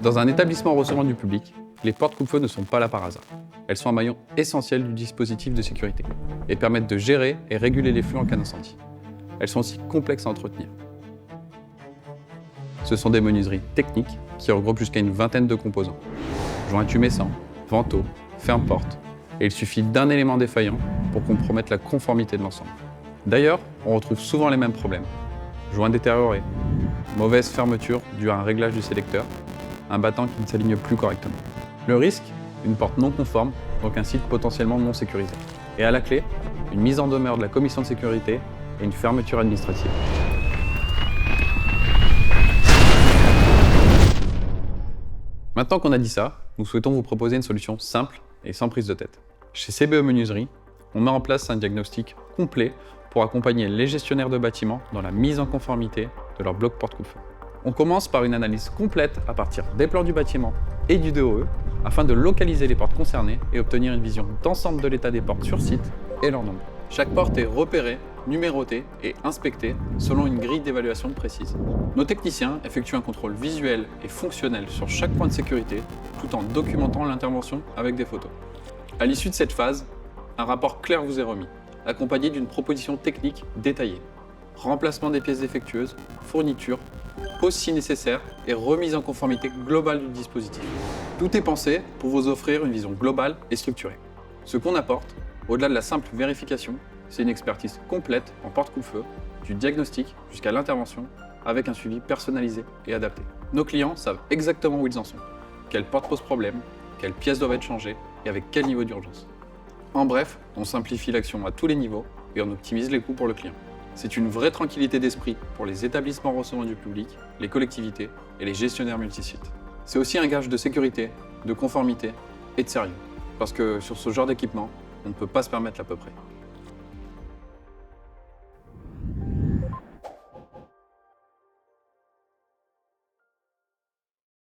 Dans un établissement recevant du public, les portes coupe-feu ne sont pas là par hasard. Elles sont un maillon essentiel du dispositif de sécurité et permettent de gérer et réguler les flux en cas d'incendie. Elles sont aussi complexes à entretenir. Ce sont des menuiseries techniques qui regroupent jusqu'à une vingtaine de composants. Joints tumescents, vantaux, ferme-portes, et il suffit d'un élément défaillant pour compromettre la conformité de l'ensemble. D'ailleurs, on retrouve souvent les mêmes problèmes. Joints détériorés, mauvaise fermeture due à un réglage du sélecteur, un battant qui ne s'aligne plus correctement. Le risque, une porte non conforme, donc un site potentiellement non sécurisé. Et à la clé, une mise en demeure de la commission de sécurité et une fermeture administrative. Maintenant qu'on a dit ça, nous souhaitons vous proposer une solution simple et sans prise de tête. Chez CBE Menuiserie, on met en place un diagnostic complet pour accompagner les gestionnaires de bâtiments dans la mise en conformité de leur bloc porte coupe-feu. On commence par une analyse complète à partir des plans du bâtiment et du DOE afin de localiser les portes concernées et obtenir une vision d'ensemble de l'état des portes sur site et leur nombre. Chaque porte est repérée, numérotée et inspectée selon une grille d'évaluation précise. Nos techniciens effectuent un contrôle visuel et fonctionnel sur chaque point de sécurité tout en documentant l'intervention avec des photos. À l'issue de cette phase, un rapport clair vous est remis, accompagné d'une proposition technique détaillée. Remplacement des pièces défectueuses, fourniture, pause si nécessaire et remise en conformité globale du dispositif. Tout est pensé pour vous offrir une vision globale et structurée. Ce qu'on apporte, au-delà de la simple vérification, c'est une expertise complète en porte coupe-feu, du diagnostic jusqu'à l'intervention, avec un suivi personnalisé et adapté. Nos clients savent exactement où ils en sont, quelle porte pose problème, quelles pièces doivent être changées et avec quel niveau d'urgence. En bref, on simplifie l'action à tous les niveaux et on optimise les coûts pour le client. C'est une vraie tranquillité d'esprit pour les établissements recevant du public, les collectivités et les gestionnaires multisites. C'est aussi un gage de sécurité, de conformité et de sérieux. Parce que sur ce genre d'équipement, on ne peut pas se permettre l'à peu près.